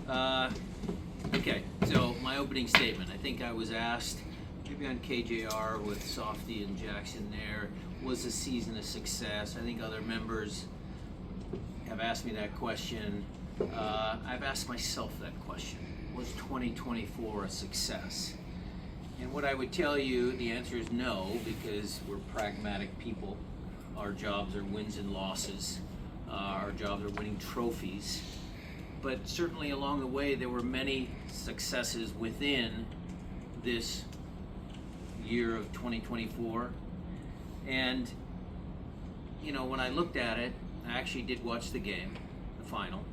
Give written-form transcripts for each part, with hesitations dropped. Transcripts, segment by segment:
Uh, okay, so my opening statement. I think I was asked, maybe on KJR with Softy and Jackson there, was the season a success? I think other members have asked me that question. I've asked myself that question. Was 2024 a success? And what I would tell you, the answer is no, because we're pragmatic people. Our jobs are wins and losses. Our jobs are winning trophies. But certainly along the way, there were many successes within this year of 2024. And, you know, when I looked at it, I actually did watch the game, the final.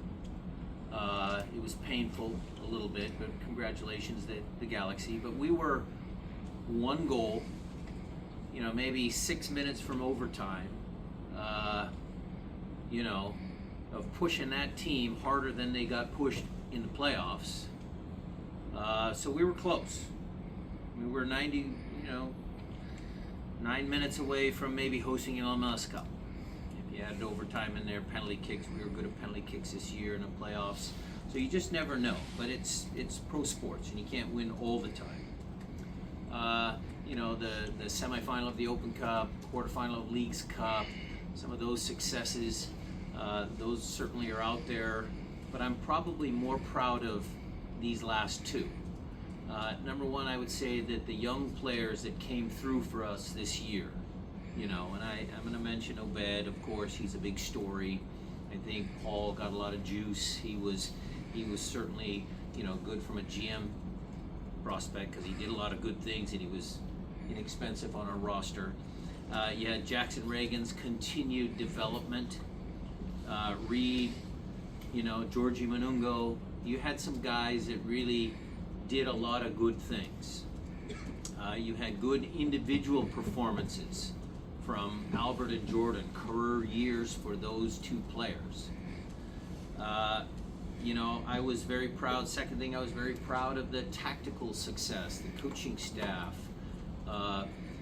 It was painful a little bit, but congratulations to the Galaxy. But we were one goal, you know, maybe 6 minutes from overtime, you know, of pushing that team harder than they got pushed in the playoffs. So we were close. We were 9 minutes away from maybe hosting an MLS Cup. If you added overtime in there, penalty kicks, we were good at penalty kicks this year in the playoffs. So you just never know. But it's pro sports, and you can't win all the time. You know, the semifinal of the Open Cup, quarterfinal of Leagues Cup, some of those successes, those certainly are out there. But I'm probably more proud of these last two. Number one, I would say that the young players that came through for us this year, you know, and I'm going to mention Obed, of course, he's a big story. I think Paul got a lot of juice. He was certainly, you know, good from a GM prospect because he did a lot of good things and he was inexpensive on our roster. You had Jackson Reagan's continued development. Reed, you know, Georgie Manungo. You had some guys that really did a lot of good things. You had good individual performances from Albert and Jordan, career years for those two players. You know, I was very proud. Second thing, I was very proud of the tactical success, the coaching staff,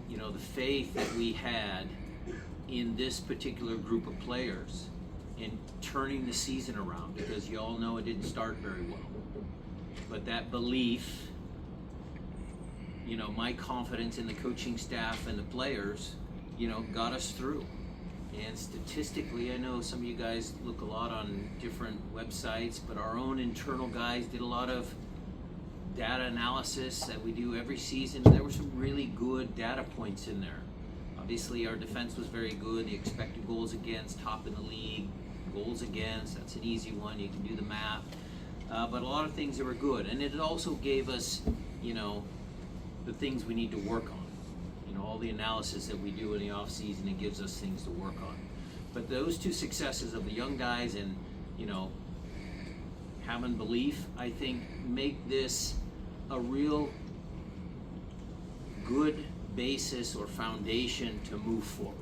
you know, the faith that we had in this particular group of players in turning the season around, because you all know it didn't start very well. But that belief, you know, my confidence in the coaching staff and the players, you know, got us through. And statistically, I know some of you guys look a lot on different websites, but our own internal guys did a lot of data analysis that we do every season. There were some really good data points in there. Obviously, our defense was very good. The expected goals against, top in the league. Goals against, that's an easy one. You can do the math. But a lot of things that were good. And it also gave us, you know, the things we need to work on. You know, all the analysis that we do in the off season, it gives us things to work on. But those two successes of the young guys and, you know, having belief, I think, make this a real good basis or foundation to move forward.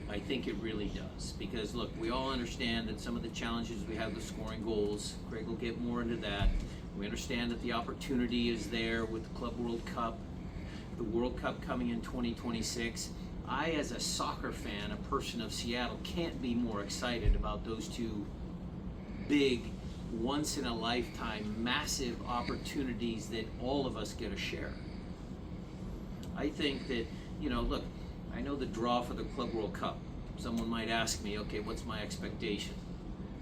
I think it really does. Because, look, we all understand that some of the challenges we have with scoring goals, Craig will get more into that. We understand that the opportunity is there with the Club World Cup, the World Cup coming in 2026. I, as a soccer fan, a person of Seattle, can't be more excited about those two big, once-in-a-lifetime, massive opportunities that all of us get a share. I think that, you know, look, I know the draw for the Club World Cup. Someone might ask me, okay, what's my expectation?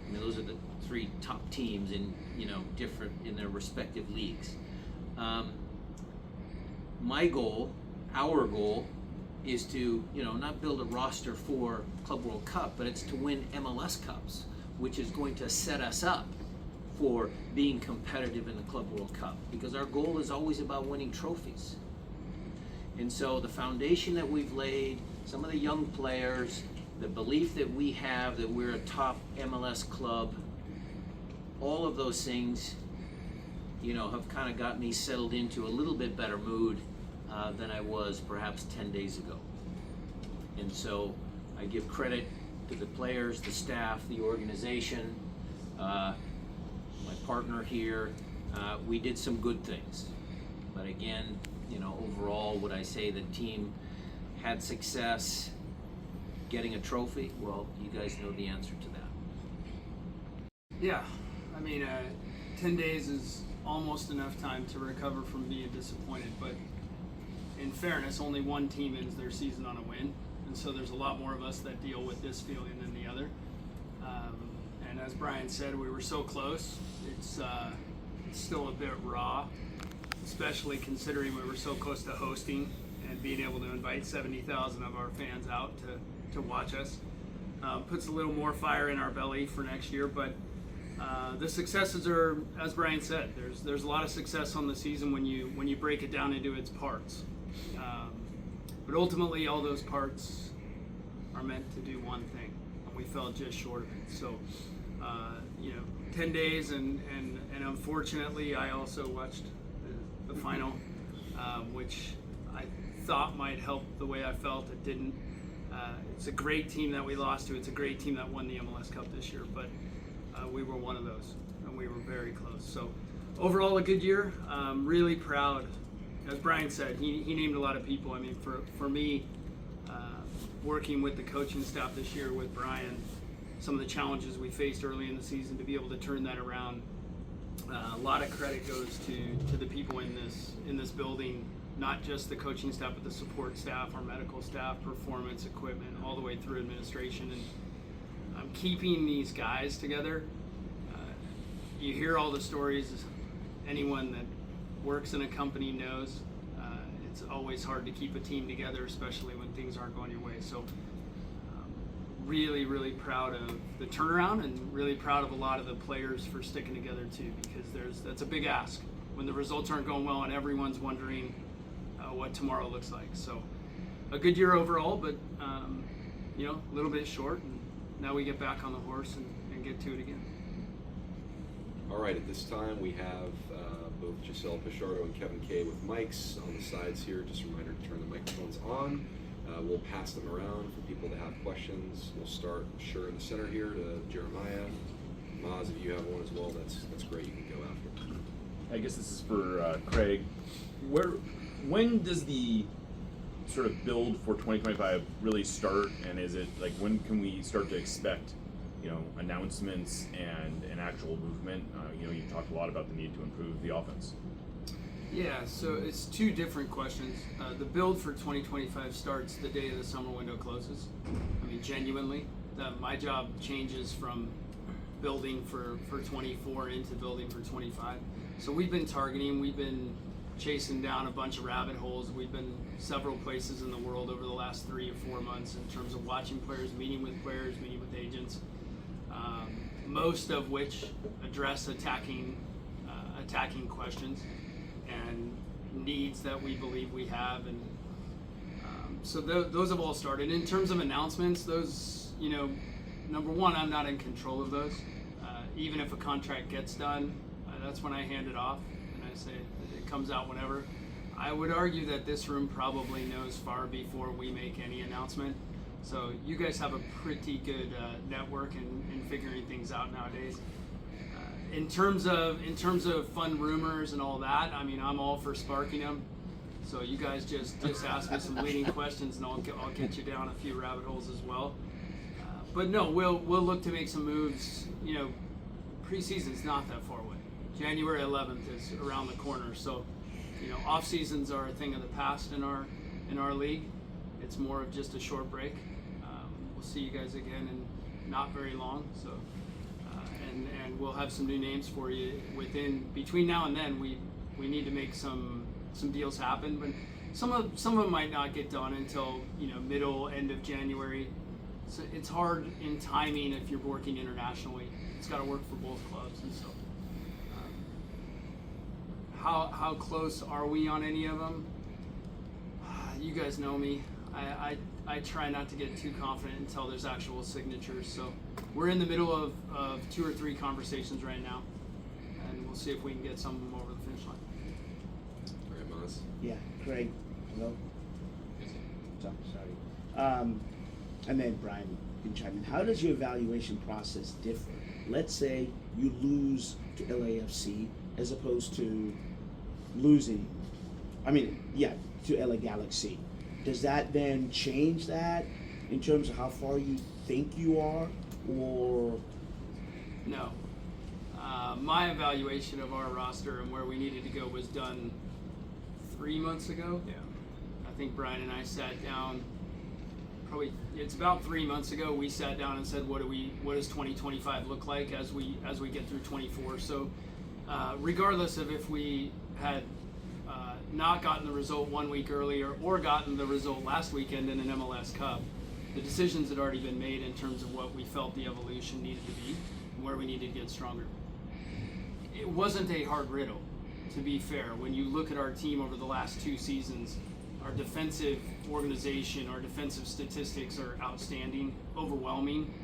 I mean, those are the three top teams in, you know, different in their respective leagues. My goal, our goal, is to, you know, not build a roster for Club World Cup, but it's to win MLS Cups, which is going to set us up for being competitive in the Club World Cup, because our goal is always about winning trophies. And so the foundation that we've laid, some of the young players, the belief that we have that we're a top MLS club, all of those things, you know, have kind of got me settled into a little bit better mood than I was perhaps 10 days ago. And so I give credit to the players, the staff, the organization, my partner here. We did some good things. But again, you know, overall, would I say the team had success getting a trophy? Well, you guys know the answer to that. Yeah, I mean, 10 days is almost enough time to recover from being disappointed, but in fairness, only one team ends their season on a win, and so there's a lot more of us that deal with this feeling than the other. And as Brian said, we were so close. It's still a bit raw, especially considering we were so close to hosting and being able to invite 70,000 of our fans out to watch us. Puts a little more fire in our belly for next year, but the successes are, as Brian said, there's a lot of success on the season when you break it down into its parts. But ultimately, all those parts are meant to do one thing, and we fell just short of it. So, 10 days, and unfortunately, I also watched the final, which I thought might help the way I felt. It didn't. It's a great team that we lost to. It's a great team that won the MLS Cup this year, but we were one of those, and we were very close. So overall, a good year. Really proud. As Brian said, he named a lot of people. I mean, for me, working with the coaching staff this year with Brian, some of the challenges we faced early in the season, to be able to turn that around, a lot of credit goes to the people in this building. Not just the coaching staff, but the support staff, our medical staff, performance, equipment, all the way through administration. And keeping these guys together. You hear all the stories. Anyone that works in a company knows it's always hard to keep a team together, especially when things aren't going your way. So really, really proud of the turnaround, and really proud of a lot of the players for sticking together too, because that's a big ask when the results aren't going well and everyone's wondering what tomorrow looks like. So a good year overall, but a little bit short, and now we get back on the horse and get to it again. All right, at this time we have both Giselle Pichardo and Kevin Kay with mics on the sides here. Just a reminder to turn the microphones on. We'll pass them around for people that have questions. We'll start, sure, in the center here to Jeremiah. Maz, if you have one as well, that's great. You can go after. I guess this is for Craig. When does the sort of build for 2025 really start, and is it like, when can we start to expect, announcements and an actual movement? You talked a lot about the need to improve the offense. Yeah, so it's two different questions. The build for 2025 starts the day the summer window closes. I mean, genuinely, my job changes from building for 24 into building for 25. So we've been chasing down a bunch of rabbit holes. We've been several places in the world over the last 3 or 4 months in terms of watching players, meeting with agents, most of which address attacking questions and needs that we believe we have. And so those have all started. In terms of announcements, those, number one, I'm not in control of those. Even if a contract gets done, that's when I hand it off and I say it comes out whenever. I would argue that this room probably knows far before we make any announcement. So you guys have a pretty good network in figuring things out nowadays. In terms of fun rumors and all that, I mean, I'm all for sparking them. So you guys just ask me some leading questions, and I'll get you down a few rabbit holes as well. But no, we'll look to make some moves. Preseason's not that far away. January 11th is around the corner. So, off seasons are a thing of the past in our league. It's more of just a short break. We'll see you guys again in not very long. So, and we'll have some new names for you between now and then. We need to make some deals happen, but some of them might not get done until end of January. So it's hard in timing if you're working internationally. It's got to work for both clubs, and so how close are we on any of them? You guys know me. I try not to get too confident until there's actual signatures. So we're in the middle of 2 or 3 conversations right now, and we'll see if we can get some of them over the finish line. All right, Maz. Yeah, Craig. Hello. Sorry. And then Brian can chime in. How does your evaluation process differ? Let's say you lose to LAFC as opposed to losing. To LA Galaxy. Does that then change that in terms of how far you think you are, or? No. my evaluation of our roster and where we needed to go was done 3 months ago. Yeah. I think Brian and I sat down. Probably it's about 3 months ago. We sat down and said, what does 2025 look like as we get through 24? So, regardless of if we had not gotten the result 1 week earlier or gotten the result last weekend in an MLS Cup, the decisions had already been made in terms of what we felt the evolution needed to be and where we needed to get stronger. It wasn't a hard riddle, to be fair. When you look at our team over the last 2 seasons, our defensive organization, our defensive statistics are outstanding, overwhelming,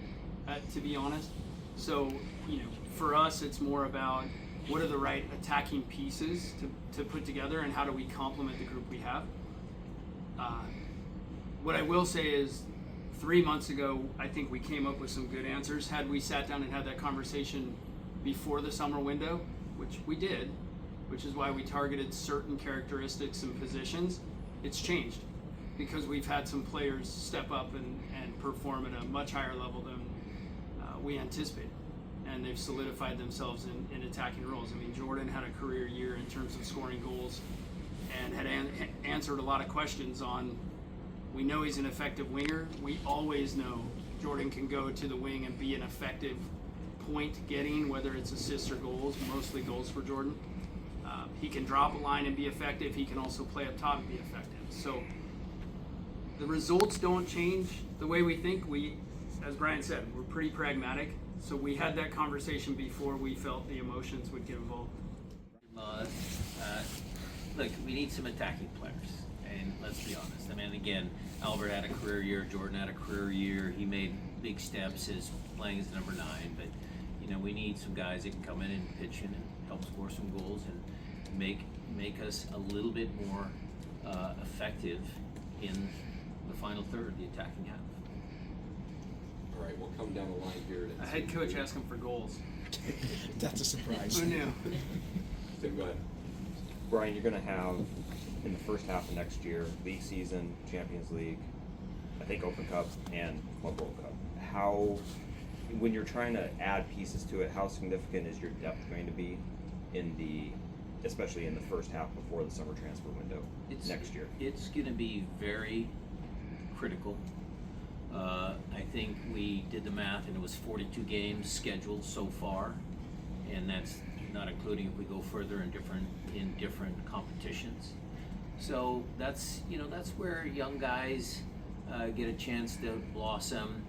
to be honest. So, for us, it's more about what are the right attacking pieces to put together and how do we complement the group we have. What I will say is 3 months ago, I think we came up with some good answers. Had we sat down and had that conversation before the summer window, which we did, which is why we targeted certain characteristics and positions, it's changed because we've had some players step up and perform at a much higher level than we anticipated. And they've solidified themselves in attacking roles. I mean, Jordan had a career year in terms of scoring goals and had answered a lot of questions on, we know he's an effective winger. We always know Jordan can go to the wing and be an effective point getting, whether it's assists or goals, mostly goals for Jordan. He can drop a line and be effective. He can also play up top and be effective. So the results don't change the way we think. We, as Brian said, we're pretty pragmatic. So we had that conversation before we felt the emotions would get involved. Look, we need some attacking players, and let's be honest. I mean, again, Albert had a career year, Jordan had a career year. He made big steps as playing as number 9, but we need some guys that can come in and pitch in and help score some goals and make us a little bit more effective in the final third, the attacking half. All right, we'll come down the line here. A head coach asking for goals. That's a surprise. Who knew? Tim, go ahead. Brian, you're going to have in the first half of next year, league season, Champions League, I think Open Cup, and Club World Cup. When you're trying to add pieces to it, how significant is your depth going to be especially in the first half before the summer transfer window next year? It's going to be very critical. I think we did the math, and it was 42 games scheduled so far, and that's not including if we go further in different competitions. So that's where young guys get a chance to blossom.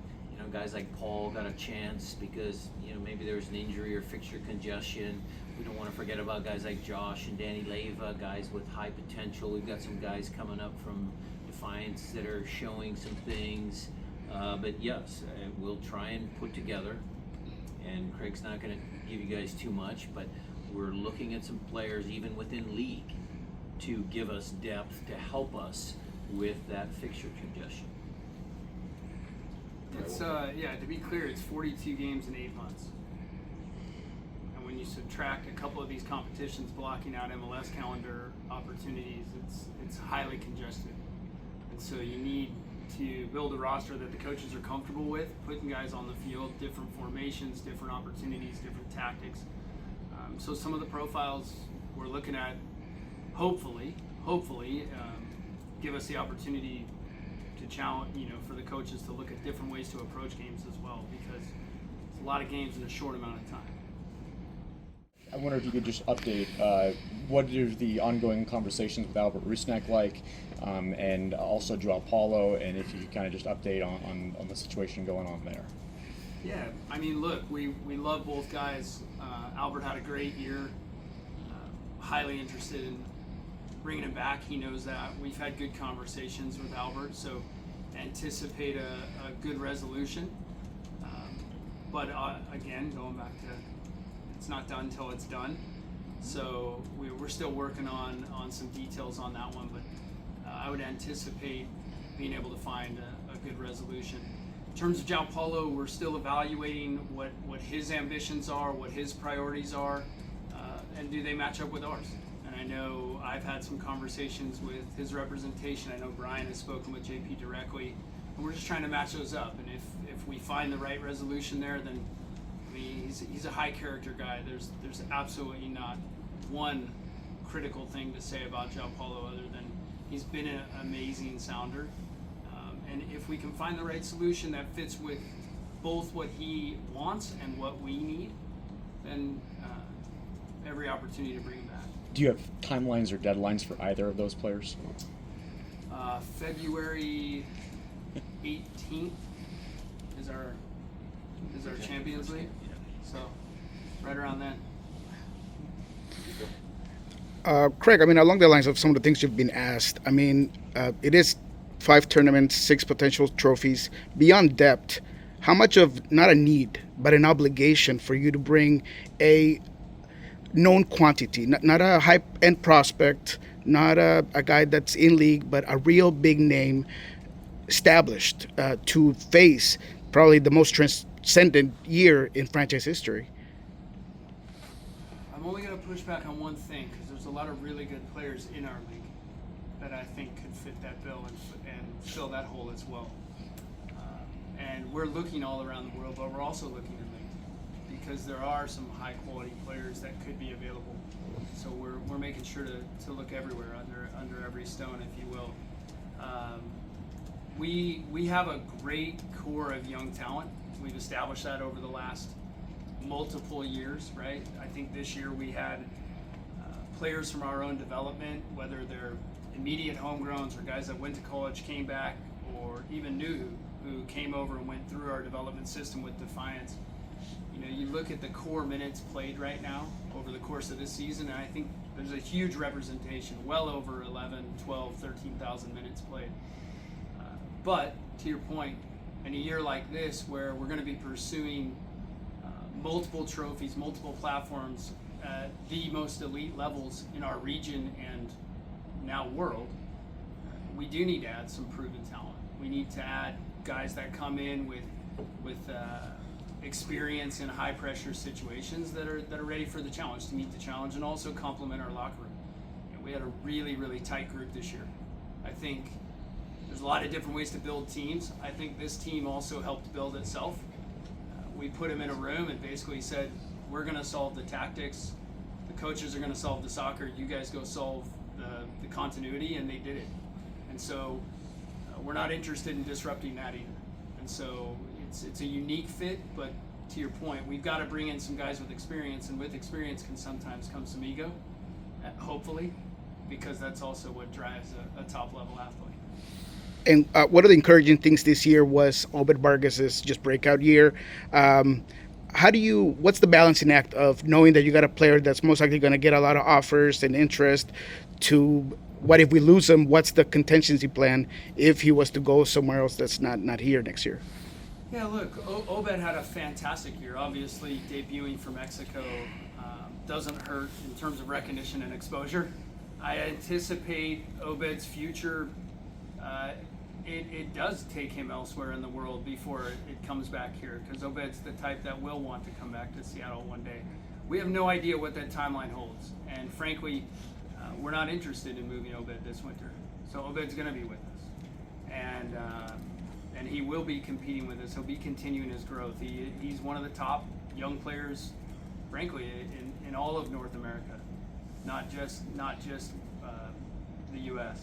Guys like Paul got a chance because maybe there was an injury or fixture congestion. We don't want to forget about guys like Josh and Danny Leyva, guys with high potential. We've got some guys coming up from Defiance that are showing some things. But yes, we'll try and put together, and Craig's not going to give you guys too much, but we're looking at some players even within league to give us depth to help us with that fixture congestion. It's to be clear, it's 42 games in 8 months. And when you subtract a couple of these competitions blocking out MLS calendar opportunities, it's highly congested. And so you need to build a roster that the coaches are comfortable with, putting guys on the field, different formations, different opportunities, different tactics. So some of the profiles we're looking at, hopefully, give us the opportunity to challenge, for the coaches to look at different ways to approach games as well, because it's a lot of games in a short amount of time. I wonder if you could just update what are the ongoing conversations with Albert Rusnak like, and also Joao Paulo, and if you could kind of just update on the situation going on there. Yeah, I mean, look, we love both guys. Albert had a great year. Highly interested in bringing him back. He knows that. We've had good conversations with Albert, so anticipate a good resolution. But again, going back to, it's not done until it's done. So we're still working on some details on that one, but I would anticipate being able to find a good resolution. In terms of Joao Paulo, we're still evaluating what his ambitions are, what his priorities are, and do they match up with ours. And I know I've had some conversations with his representation. I know Brian has spoken with JP directly, and we're just trying to match those up. And if we find the right resolution there, then mean, he's a high character guy. There's absolutely not one critical thing to say about João Paulo other than he's been an amazing sounder. And if we can find the right solution that fits with both what he wants and what we need, then every opportunity to bring him back. Do you have timelines or deadlines for either of those players? February 18th is our Champions League, so right around then. Craig, I mean, along the lines of some of the things you've been asked, I mean, it is 5 tournaments, 6 potential trophies. Beyond depth, how much of, not a need, but an obligation for you to bring a known quantity, not a high-end prospect, not a guy that's in league, but a real big name established to face probably the most transcendent year in franchise history? I'm only going to push back on one thing because there's a lot of really good players in our league that I think could fit that bill and fill that hole as well. And we're looking all around the world, but we're also looking in league because there are some high quality players that could be available. So we're making sure to look everywhere under every stone, if you will. We have a great core of young talent. We've established that over the last multiple years, right? I think this year we had players from our own development, whether they're immediate homegrowns or guys that went to college, came back, or even new who came over and went through our development system with Defiance. You know, you look at the core minutes played right now over the course of this season, and I think there's a huge representation, well over 11, 12, 13,000 minutes played. But to your point, in a year like this where we're going to be pursuing multiple trophies, multiple platforms at the most elite levels in our region and now world, we do need to add some proven talent. We need to add guys that come in with experience in high pressure situations that are ready for the challenge, to meet the challenge, and also complement our locker room. You know, we had a really tight group this year. I think there's a lot of different ways to build teams. I think this team also helped build itself. We put him in a room and basically said, we're going to solve the tactics, the coaches are going to solve the soccer, you guys go solve the continuity, and they did it. And so we're not interested in disrupting that either. And so it's a unique fit, but to your point, we've got to bring in some guys with experience, and with experience can sometimes come some ego, hopefully, because that's also what drives a top level athlete. And one of the encouraging things this year was Obed Vargas's just breakout year. What's the balancing act of knowing that you got a player that's most likely going to get a lot of offers and interest to what if we lose him? What's the contingency plan if he was to go somewhere else that's not here next year? Yeah, look, Obed had a fantastic year. Obviously, debuting for Mexico doesn't hurt in terms of recognition and exposure. I anticipate Obed's future. It does take him elsewhere in the world before it comes back here, because Obed's the type that will want to come back to Seattle one day. We have no idea what that timeline holds, and frankly, we're not interested in moving Obed this winter. So Obed's going to be with us, and he will be competing with us. He'll be continuing his growth. He's one of the top young players, frankly, in all of North America, not just the U.S.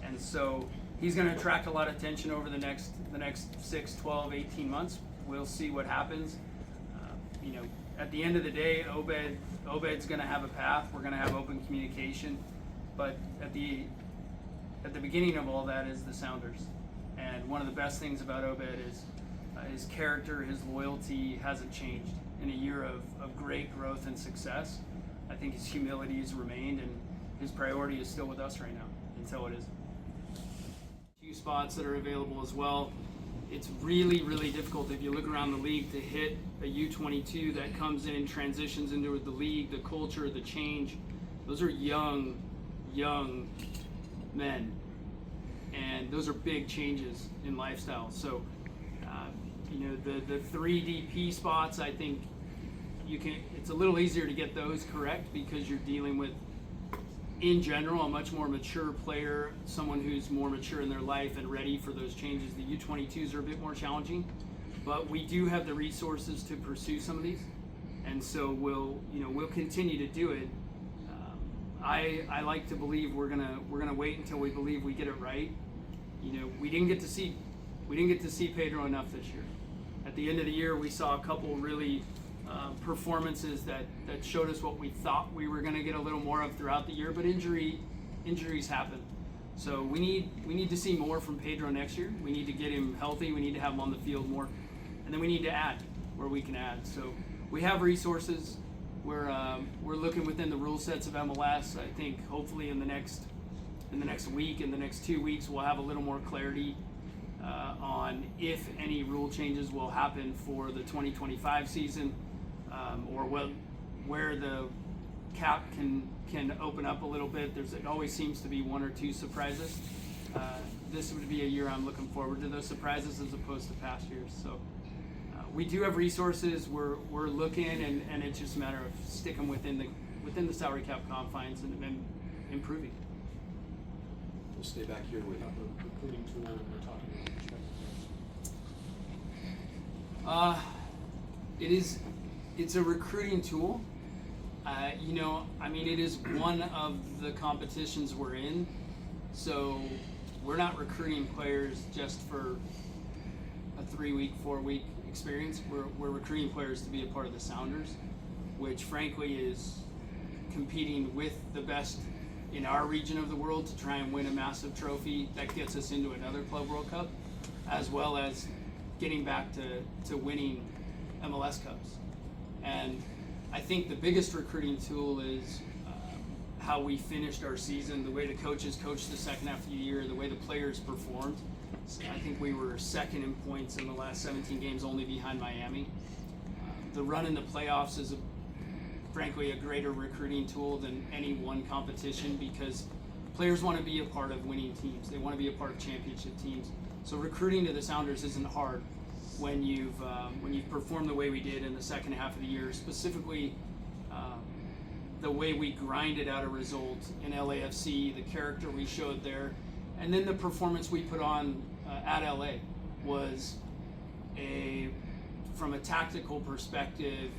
And so he's going to attract a lot of attention over the next 6, 12, 18 months. We'll see what happens. At the end of the day, Obed's going to have a path. We're going to have open communication. But at the beginning of all that is the Sounders. And one of the best things about Obed is his character, his loyalty hasn't changed. In a year of great growth and success, I think his humility has remained, and his priority is still with us right now until it isn't. Few spots that are available as well. It's really difficult if you look around the league to hit a U22 that comes in, transitions into the league, the culture, the change. Those are young men, and those are big changes in lifestyle. So the 3 DP spots, I think it's a little easier to get those correct because you're dealing with, in general, a much more mature player, someone who's more mature in their life and ready for those changes. The U22s are a bit more challenging, but we do have the resources to pursue some of these, and so we'll continue to do it. I like to believe we're gonna wait until we believe we get it right. We didn't get to see Pedro enough this year. At the end of the year, we saw a couple really performances that showed us what we thought we were going to get a little more of throughout the year, but injuries happen. So we need to see more from Pedro next year. We need to get him healthy. We need to have him on the field more, and then we need to add where we can add. So we have resources. We're looking within the rule sets of MLS. I think hopefully in the next week, in the next 2 weeks, we'll have a little more clarity on if any rule changes will happen for the 2025 season, or where the cap can open up a little bit. It always seems to be one or two surprises. This would be a year I'm looking forward to those surprises as opposed to past years. So we do have resources. We're looking, and it's just a matter of sticking within the salary cap confines and improving. We'll stay back here with The recruiting tool we're talking about. It's a recruiting tool. It is one of the competitions we're in. So we're not recruiting players just for a 3-week, 4-week experience. We're recruiting players to be a part of the Sounders, which frankly is competing with the best in our region of the world to try and win a massive trophy that gets us into another Club World Cup, as well as getting back to winning MLS Cups. And I think the biggest recruiting tool is how we finished our season, the way the coaches coached the second half of the year, the way the players performed. So I think we were second in points in the last 17 games, only behind Miami. The run in the playoffs is frankly a greater recruiting tool than any one competition, because players want to be a part of winning teams. They want to be a part of championship teams. So recruiting to the Sounders isn't hard when you've performed the way we did in the second half of the year, specifically the way we grinded out a result in LAFC, the character we showed there, and then the performance we put on at LA was from a tactical perspective,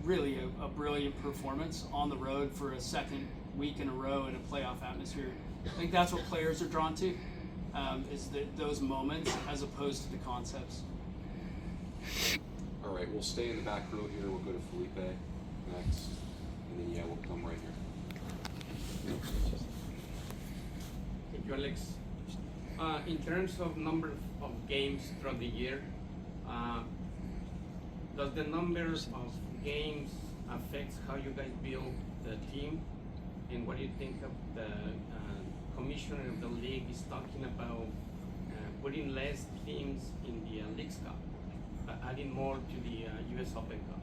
really a brilliant performance on the road for a second week in a row in a playoff atmosphere. I think that's what players are drawn to, is those moments as opposed to the concepts. All right, we'll stay in the back row here. We'll go to Felipe next, and then we'll come right here. Thank you, Alex. In terms of number of games throughout the year, does the numbers of games affect how you guys build the team? And what do you think of the commissioner of the league is talking about putting less teams in the Leagues Cup, adding more to the US Open Cup?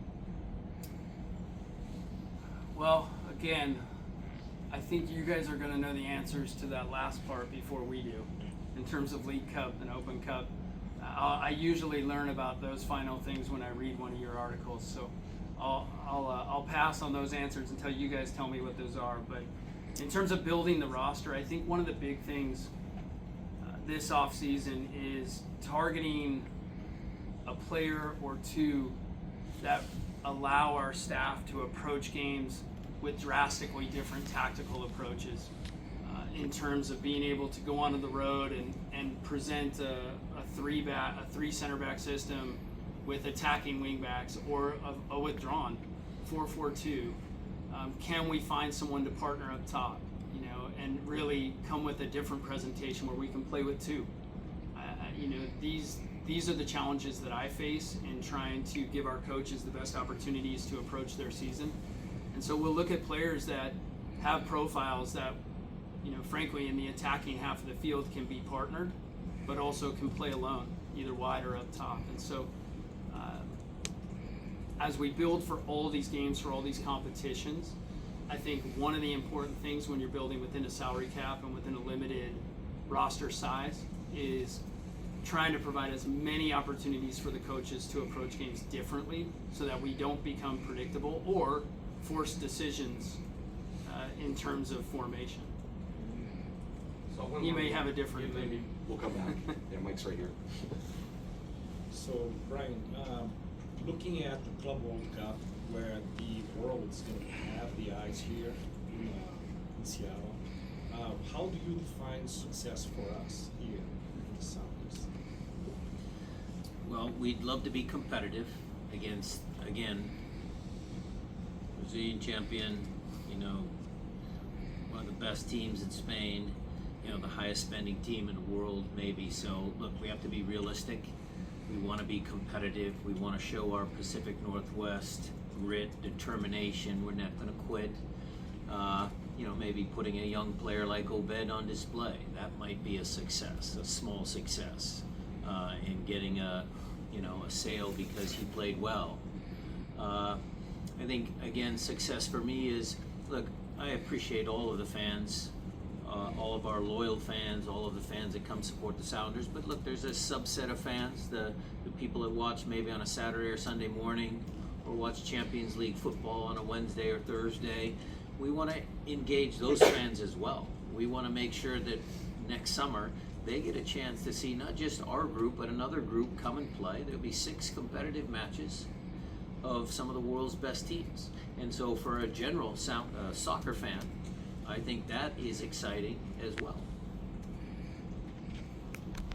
Well, again, I think you guys are going to know the answers to that last part before we do, in terms of League Cup and Open Cup. I usually learn about those final things when I read one of your articles, so I'll pass on those answers until you guys tell me what those are. But in terms of building the roster, I think one of the big things this offseason is targeting a player or two that allow our staff to approach games with drastically different tactical approaches, in terms of being able to go onto the road and present a three center back system with attacking wing backs, or a withdrawn 4-4-2. Can we find someone to partner up top, and really come with a different presentation where we can play with two? These are the challenges that I face in trying to give our coaches the best opportunities to approach their season. And so we'll look at players that have profiles that, frankly, in the attacking half of the field can be partnered, but also can play alone, either wide or up top. And so as we build for all these games, for all these competitions, I think one of the important things when you're building within a salary cap and within a limited roster size is trying to provide as many opportunities for the coaches to approach games differently, so that we don't become predictable or force decisions in terms of formation. So You may have a different opinion. We'll come back. Yeah, Mike's right here. So, Brian, looking at the Club World Cup, where the world is going to have the eyes here in Seattle, how do you define success for us here in the Sounders? Well, we'd love to be competitive against, again, Brazilian champion, you know, one of the best teams in Spain, you know, the highest spending team in the world, maybe. So, look, we have to be realistic. We want to be competitive. We want to show our Pacific Northwest grit, determination. We're not going to quit. You know, maybe putting a young player like Obed on display. That might be a success, a small success, in getting a sale because he played well. I think, again, success for me is, look, I appreciate all of the fans, all of our loyal fans, all of the fans that come support the Sounders. But look, there's a subset of fans, the people that watch maybe on a Saturday or Sunday morning, or watch Champions League football on a Wednesday or Thursday. We want to engage those fans as well. We want to make sure that next summer they get a chance to see not just our group, but another group come and play. There'll be 6 competitive matches of some of the world's best teams. And so for a general soccer fan, I think that is exciting as well.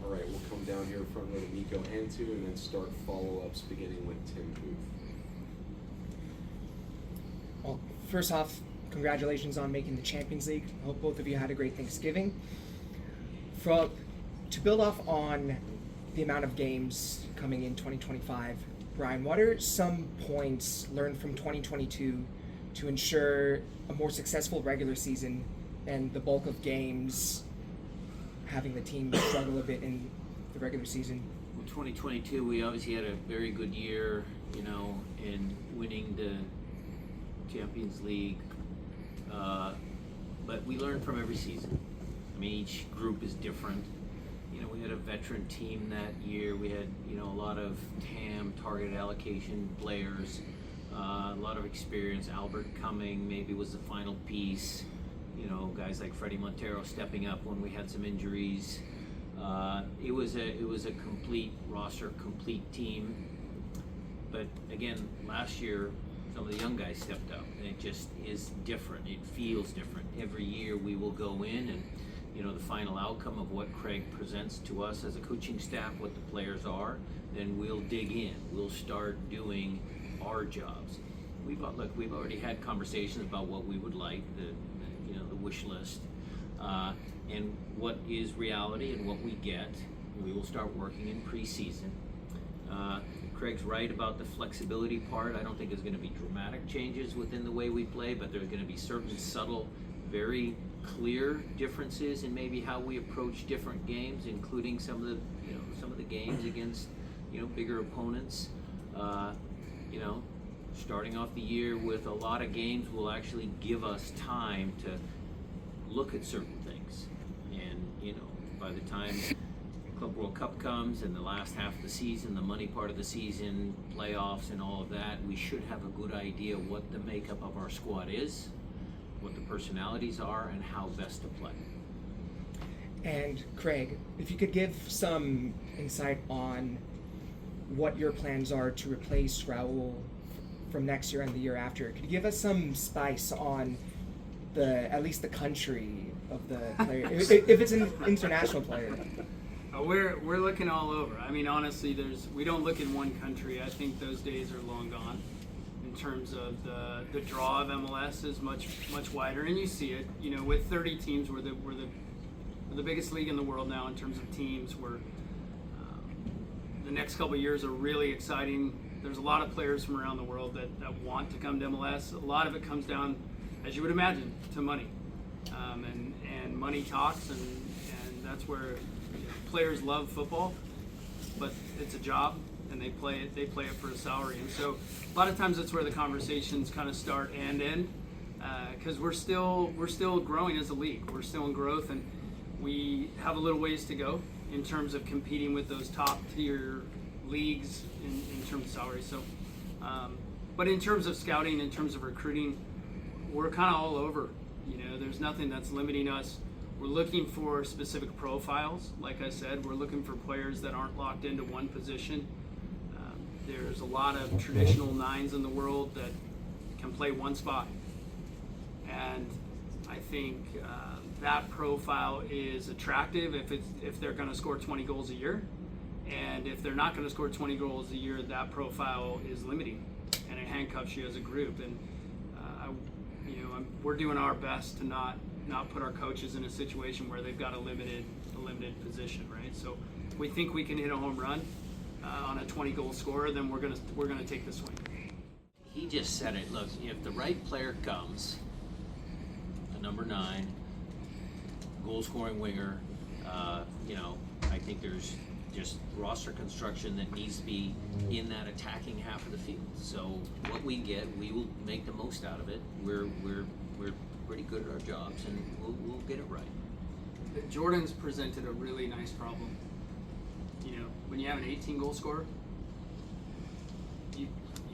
All right, we'll come down here in front row to Nico Antu and then start follow-ups beginning with Tim Booth. Well, first off, congratulations on making the Champions League. I hope both of you had a great Thanksgiving. To build off on the amount of games coming in 2025, Brian, what are some points learned from 2022 to ensure a more successful regular season and the bulk of games having the team struggle a bit in the regular season? Well, 2022, we obviously had a very good year, you know, in winning the Champions League, but we learned from every season. I mean, each group is different. You know, we had a veteran team that year. We had, you know, a lot of TAM, targeted allocation players, a lot of experience. Albert Cumming maybe was the final piece. You know, guys like Freddie Montero stepping up when we had some injuries. It was a complete roster, complete team. But again, last year, some of the young guys stepped up, and it just is different. It feels different. Every year we will go in and, you know, the final outcome of what Craig presents to us as a coaching staff, what the players are, then we'll dig in. We'll start doing our jobs. We've already had conversations about what we would like, the wish list, and what is reality and what we get. We will start working in preseason. Craig's right about the flexibility part. I don't think there's going to be dramatic changes within the way we play, but there's going to be certain subtle, very clear differences in maybe how we approach different games, including some of the games against, you know, bigger opponents. You know, starting off the year with a lot of games will actually give us time to look at certain things, and you know, by the time Club World Cup comes and the last half of the season, the money part of the season, playoffs and all of that, we should have a good idea what the makeup of our squad is, what the personalities are, and how best to play. And Craig, if you could give some insight on what your plans are to replace Raul from next year and the year after, could you give us some spice on at least the country of the player, if it's an international player? We're looking all over. I mean, honestly, we don't look in one country. I think those days are long gone. In terms of the draw of MLS is much wider, and you see it. You know, with 30 teams, we're the biggest league in the world now in terms of teams. The next couple of years are really exciting. There's a lot of players from around the world that want to come to MLS. A lot of it comes down, as you would imagine, to money, and money talks, and that's where players love football, but it's a job, and they play it for a salary. And so a lot of times that's where the conversations kind of start and end, because we're still growing as a league. We're still in growth, and we have a little ways to go in terms of competing with those top tier leagues in terms of salary. So, but in terms of scouting, in terms of recruiting, we're kind of all over. You know, there's nothing that's limiting us. We're looking for specific profiles. Like I said, we're looking for players that aren't locked into one position. there's a lot of traditional nines in the world that can play one spot. And I think that profile is attractive if they're going to score 20 goals a year. And if they're not going to score 20 goals a year, that profile is limiting, and it handcuffs you as a group. And we're doing our best to not put our coaches in a situation where they've got a limited position, right? So if we think we can hit a home run on a 20 goal scorer, then we're gonna take the swing. He just said it. Look, if the right player comes, a number 9, goal scoring winger, I think there's just roster construction that needs to be in that attacking half of the field. So what we get, we will make the most out of it. We're pretty good at our jobs, and we'll get it right. Jordan's presented a really nice problem. When you have an 18 goal scorer, you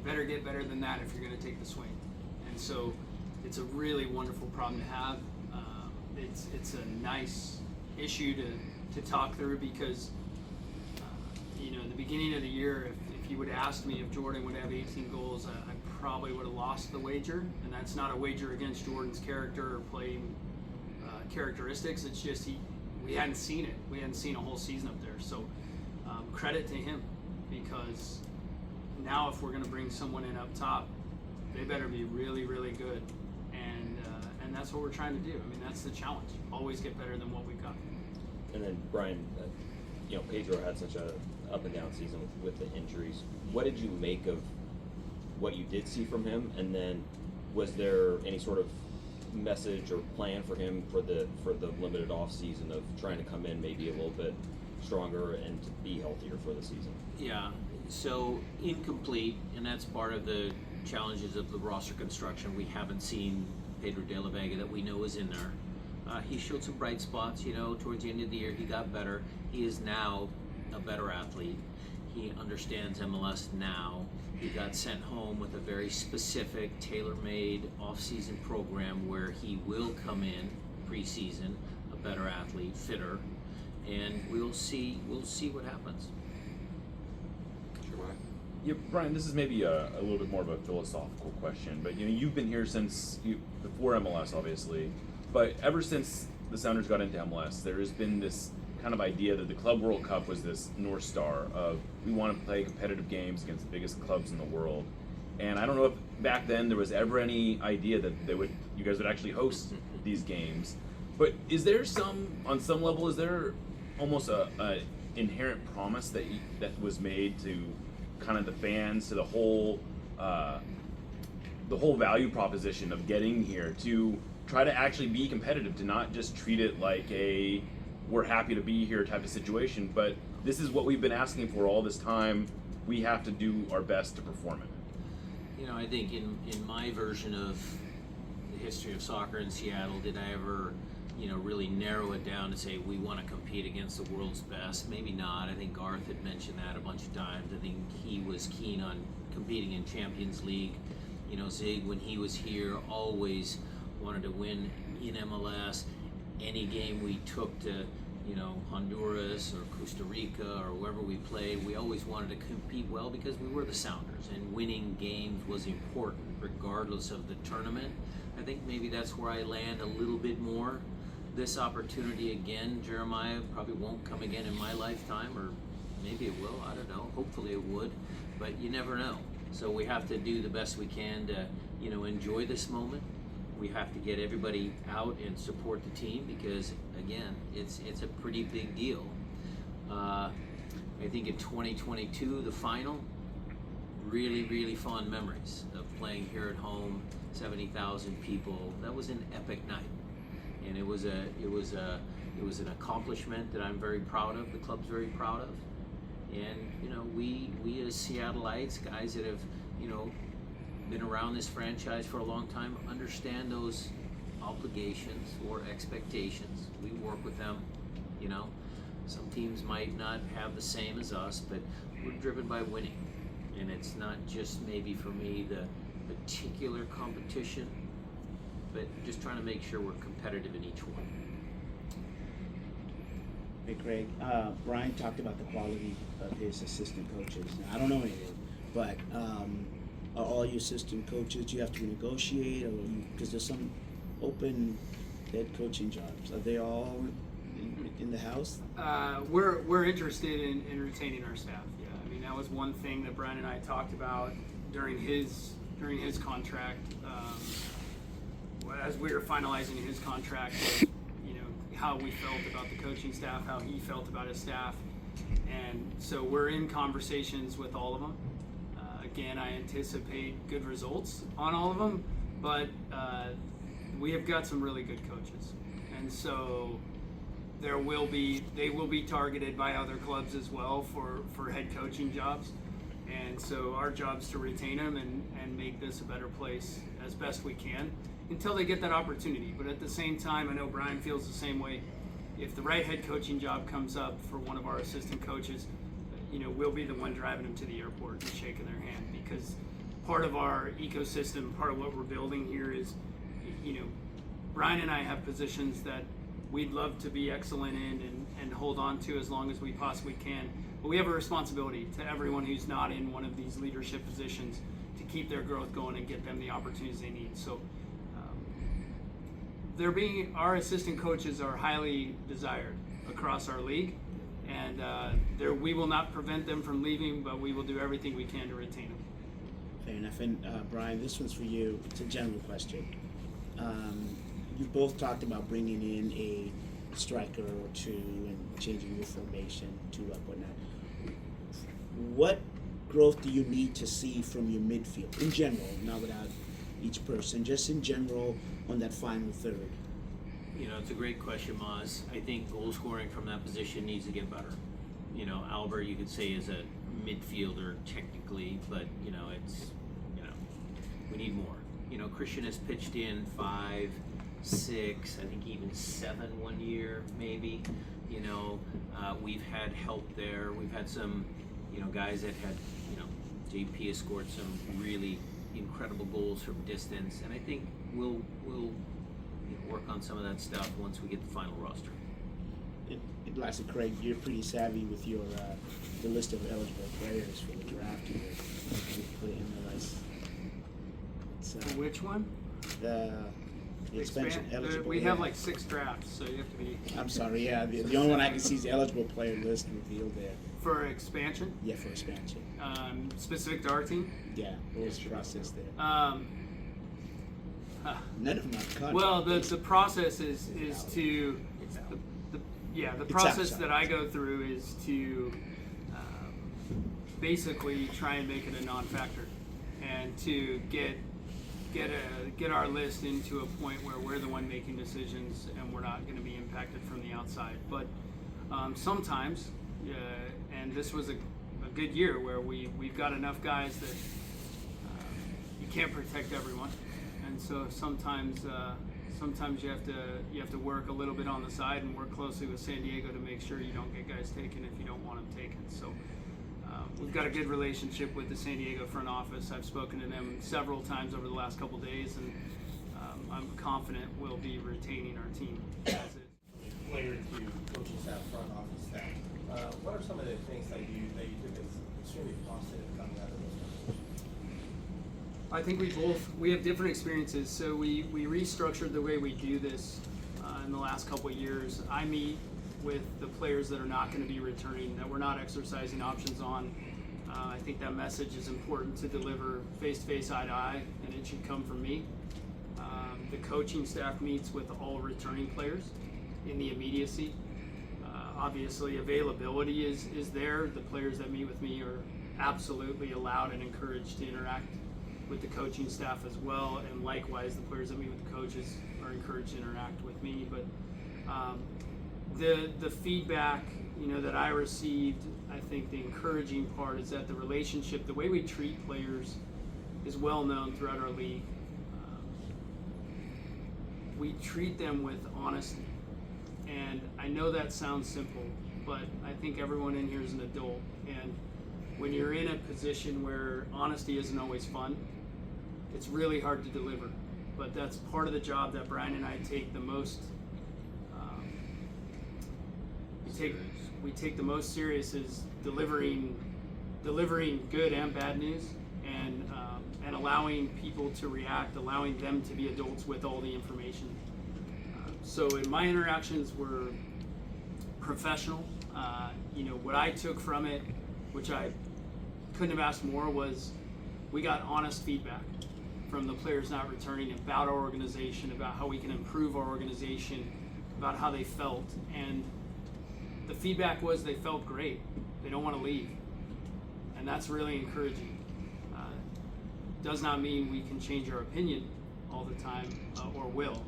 better get better than that if you're going to take the swing. And so it's a really wonderful problem to have. It's a nice issue to talk through because at the beginning of the year, if you would have asked me if Jordan would have 18 goals, I probably would have lost the wager. And that's not a wager against Jordan's character or playing characteristics. It's just we hadn't seen it. We hadn't seen a whole season up there. So credit to him, because now if we're going to bring someone in up top, they better be really, really good. And that's what we're trying to do. I mean, that's the challenge. Always get better than what we've got. And then Brian, Pedro had such a up and down season with the injuries. What did you make of what you did see from him? And then was there any sort of message or plan for him for the limited off season of trying to come in maybe a little bit stronger and to be healthier for the season? Yeah, so incomplete, and that's part of the challenges of the roster construction. We haven't seen Pedro de la Vega that we know is in there. He showed some bright spots, towards the end of the year. He got better. He is now a better athlete. He understands MLS now. He got sent home with a very specific, tailor-made off-season program where he will come in preseason a better athlete, fitter, and we'll see what happens. Sure, Mike. Yeah, Brian, this is maybe a little bit more of a philosophical question, but you've been here since before MLS, obviously, but ever since the Sounders got into MLS, there has been this kind of idea that the Club World Cup was this North Star of we want to play competitive games against the biggest clubs in the world. And I don't know if back then there was ever any idea that you guys would actually host these games. But is there on some level, is there almost a inherent promise that was made to kind of the fans, to the whole value proposition of getting here to try to actually be competitive, to not just treat it like a we're happy to be here type of situation, but this is what we've been asking for all this time. We have to do our best to perform it. I think in my version of the history of soccer in Seattle, did I ever, really narrow it down to say we want to compete against the world's best? Maybe not. I think Garth had mentioned that a bunch of times. I think he was keen on competing in Champions League. Zig, when he was here, always wanted to win in MLS. Any game we took to, Honduras or Costa Rica or wherever we played, we always wanted to compete well because we were the Sounders, and winning games was important regardless of the tournament. I think maybe that's where I land a little bit more. This opportunity again, Jeremiah, probably won't come again in my lifetime, or maybe it will, I don't know, hopefully it would, but you never know. So we have to do the best we can to, enjoy this moment. We have to get everybody out and support the team because, again, it's a pretty big deal. I think in 2022, the final, really, really fond memories of playing here at home, 70,000 people. That was an epic night, and it was an accomplishment that I'm very proud of. The club's very proud of, and we as Seattleites, guys that have been around this franchise for a long time, understand those obligations or expectations. We work with them, Some teams might not have the same as us, but we're driven by winning. And it's not just maybe for me the particular competition, but just trying to make sure we're competitive in each one. Hey, Craig, Brian talked about the quality of his assistant coaches. Now, I don't know any of them, but are all your assistant coaches, do you have to renegotiate, or because there's some open head coaching jobs, are they all in the house? We're interested in retaining our staff. Yeah, I mean that was one thing that Brian and I talked about during his contract. As we were finalizing his contract, you know, how we felt about the coaching staff, how he felt about his staff, and so we're in conversations with all of them. Again, I anticipate good results on all of them, but we have got some really good coaches, and so they will be targeted by other clubs as well for head coaching jobs. And so our job is to retain them and make this a better place as best we can until they get that opportunity. But at the same time, I know Brian feels the same way. If the right head coaching job comes up for one of our assistant coaches, you know, we'll be the one driving them to the airport and shaking their hand, because part of our ecosystem, part of what we're building here is, you know, Brian and I have positions that we'd love to be excellent in and hold on to as long as we possibly can. But we have a responsibility to everyone who's not in one of these leadership positions to keep their growth going and get them the opportunities they need. So our assistant coaches are highly desired across our league, and we will not prevent them from leaving, but we will do everything we can to retain them. Fair enough. And Brian, this one's for you. It's a general question. You both talked about bringing in a striker or two and changing your formation, 2 up, whatnot. What growth do you need to see from your midfield in general, not without each person, just in general on that final third? You know, it's a great question, Maz. I think goal scoring from that position needs to get better. You know, Albert, you could say, is a midfielder technically, but you know, we need more. You know, Christian has pitched in 5, 6, I think even 7 one year, maybe. You know, we've had help there. We've had some, you know, guys that had, you know, JP has scored some really incredible goals from distance, and I think we'll work on some of that stuff once we get the final roster. Lastly, Craig, you're pretty savvy with your the list of eligible players for the draft here. You put it in the list. Which one? The expansion eligible. We have like 6 drafts, so you have to be. I'm sorry. Yeah, the only one I can see is the eligible player list revealed there. For expansion? Yeah, for expansion. Specific to our team? Yeah, what was the process there? None of them are cut. Well, the process is to the process that I go through is to basically try and make it a non-factor, and to get our list into a point where we're the one making decisions and we're not going to be impacted from the outside. But sometimes, and this was a good year where we've got enough guys that you can't protect everyone, and so sometimes you have to work a little bit on the side and work closely with San Diego to make sure you don't get guys taken if you don't want them taken. So we've got a good relationship with the San Diego front office. I've spoken to them several times over the last couple days, and I'm confident we'll be retaining our team as is. Player to coaching staff, front office staff. What are some of the things that you took as extremely positive coming out of those conversations? I think we have different experiences. So we restructured the way we do this in the last couple of years. I meet with the players that are not going to be returning, that we're not exercising options on. I think that message is important to deliver face-to-face, eye-to-eye, and it should come from me. The coaching staff meets with all returning players in the immediacy. Obviously, availability is there. The players that meet with me are absolutely allowed and encouraged to interact with the coaching staff as well, and likewise, the players that meet with the coaches are encouraged to interact with me. But the feedback, that I received, I think the encouraging part is that the relationship, the way we treat players, is well known throughout our league. We treat them with honesty, and I know that sounds simple, but I think everyone in here is an adult, and when you're in a position where honesty isn't always fun, it's really hard to deliver. But that's part of the job that Brian and I take the most. We take the most serious is delivering delivering good and bad news, and allowing people to react, allowing them to be adults with all the information. So in my interactions were professional. What I took from it, which I couldn't have asked more, was we got honest feedback from the players not returning about our organization, about how we can improve our organization, about how they felt. And the feedback was they felt great. They don't want to leave. And that's really encouraging. Does not mean we can change our opinion all the time, or will.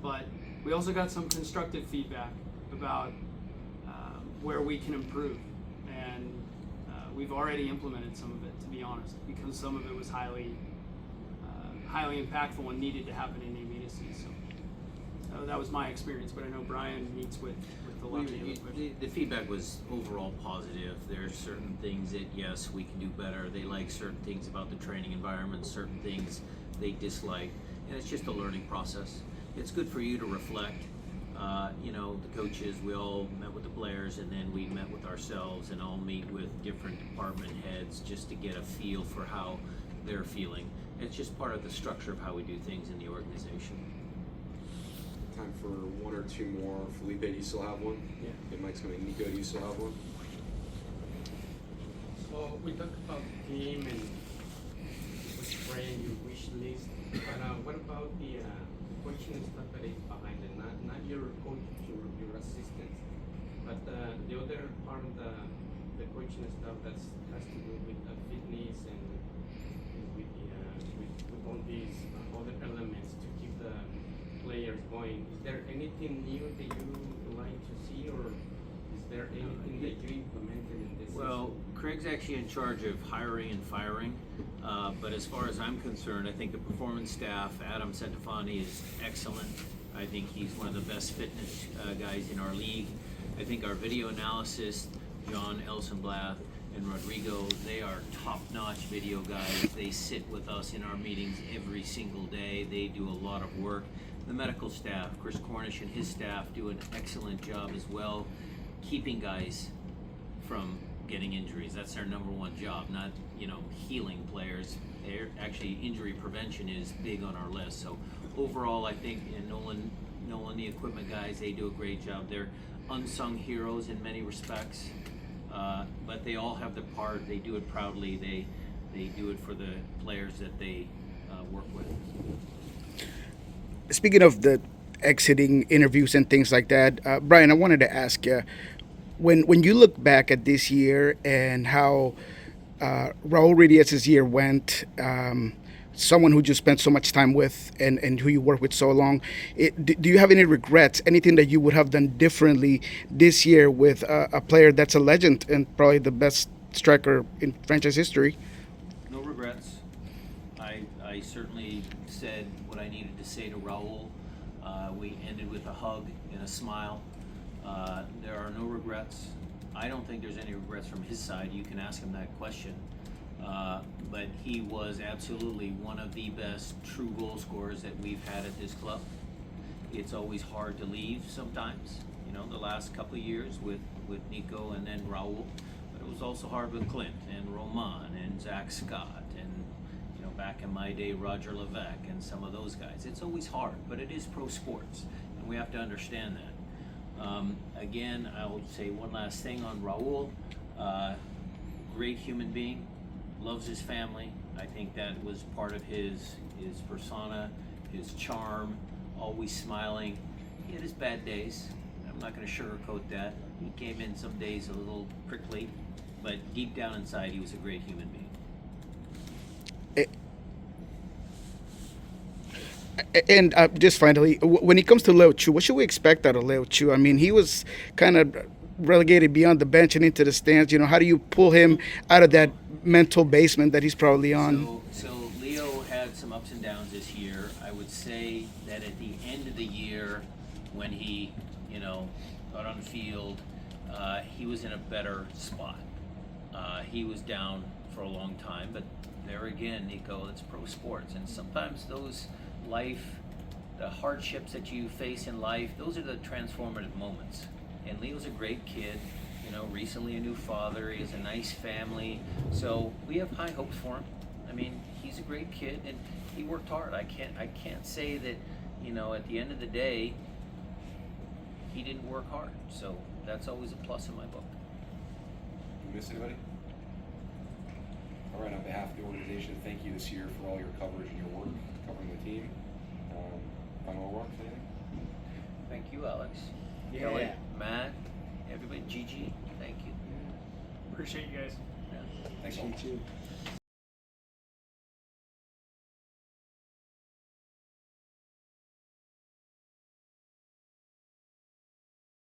But we also got some constructive feedback about where we can improve. And we've already implemented some of it, to be honest, because some of it was highly impactful and needed to happen in immediacy. So that was my experience, but I know Brian meets with a lot of the other players. The feedback was overall positive. There are certain things that, yes, we can do better. They like certain things about the training environment, certain things they dislike, and it's just a learning process. It's good for you to reflect. The coaches, we all met with the players, and then we met with ourselves and all meet with different department heads just to get a feel for how they're feeling. It's just part of the structure of how we do things in the organization. Time for one or two more. Felipe, do you still have one? Yeah. Okay, Mike's coming. Nico, do you still have one? So we talked about the team and what's praying your wish list, but what about the coaching stuff that is behind it? Not your coach, your assistant, but the other part of the coaching stuff that has to do with fitness and with all these other elements to keep the players going. Is there anything new that you would like to see, or is there anything that you implemented in this Well, Craig's actually in charge of hiring and firing, but as far as I'm concerned, I think the performance staff, Adam Centofanti, is excellent. I think he's one of the best fitness guys in our league. I think our video analysis, John Elsenblath and Rodrigo, they are top-notch video guys. They sit with us in our meetings every single day. They do a lot of work. The medical staff, Chris Cornish and his staff, do an excellent job as well, keeping guys from getting injuries. That's their number one job, not healing players. Actually, injury prevention is big on our list. So overall, I think Nolan, the equipment guys, they do a great job. They're unsung heroes in many respects, but they all have their part. They do it proudly. They do it for the players that they work with. Speaking of the exiting interviews and things like that, Brian, I wanted to ask you, when you look back at this year and how Raul Reyes' year went, someone who you spent so much time with and who you worked with so long, do you have any regrets, anything that you would have done differently this year with a player that's a legend and probably the best striker in franchise history? No regrets. I certainly said what I needed to say to Raul. We ended with a hug and a smile. There are no regrets. I don't think there's any regrets from his side. You can ask him that question. But he was absolutely one of the best true goal scorers that we've had at this club. It's always hard to leave sometimes, the last couple of years with Nico and then Raul. But it was also hard with Clint and Roman and Zach Scott and, back in my day, Roger Levesque and some of those guys. It's always hard, but it is pro sports, and we have to understand that. Again, I will say one last thing on Raul. Great human being, loves his family. I think that was part of his persona, his charm, always smiling. He had his bad days. I'm not going to sugarcoat that. He came in some days a little prickly, but deep down inside, he was a great human being. And just finally, when it comes to Leo Chu, what should we expect out of Leo Chu? I mean, he was kind of relegated beyond the bench and into the stands. How do you pull him out of that mental basement that he's probably on? So Leo had some ups and downs this year. I would say that at the end of the year, when he, got on the field, he was in a better spot. He was down for a long time, but there again, Nico, it's pro sports, and sometimes the hardships that you face in life, those are the transformative moments. And Leo's a great kid, You know, recently a new father. He has a nice family. So we have high hopes for him. I mean, he's a great kid, and he worked hard. I can't say that, you know, at the end of the day, he didn't work hard. So that's always a plus in my book. Did we miss anybody? All right, on behalf of the organization, thank you this year for all your coverage and your work covering the team. Final remarks, anything? Thank you, Alex. Yeah. Kelly, Matt, everybody, Gigi, thank you. Appreciate you guys. Yeah. Thanks all. You too.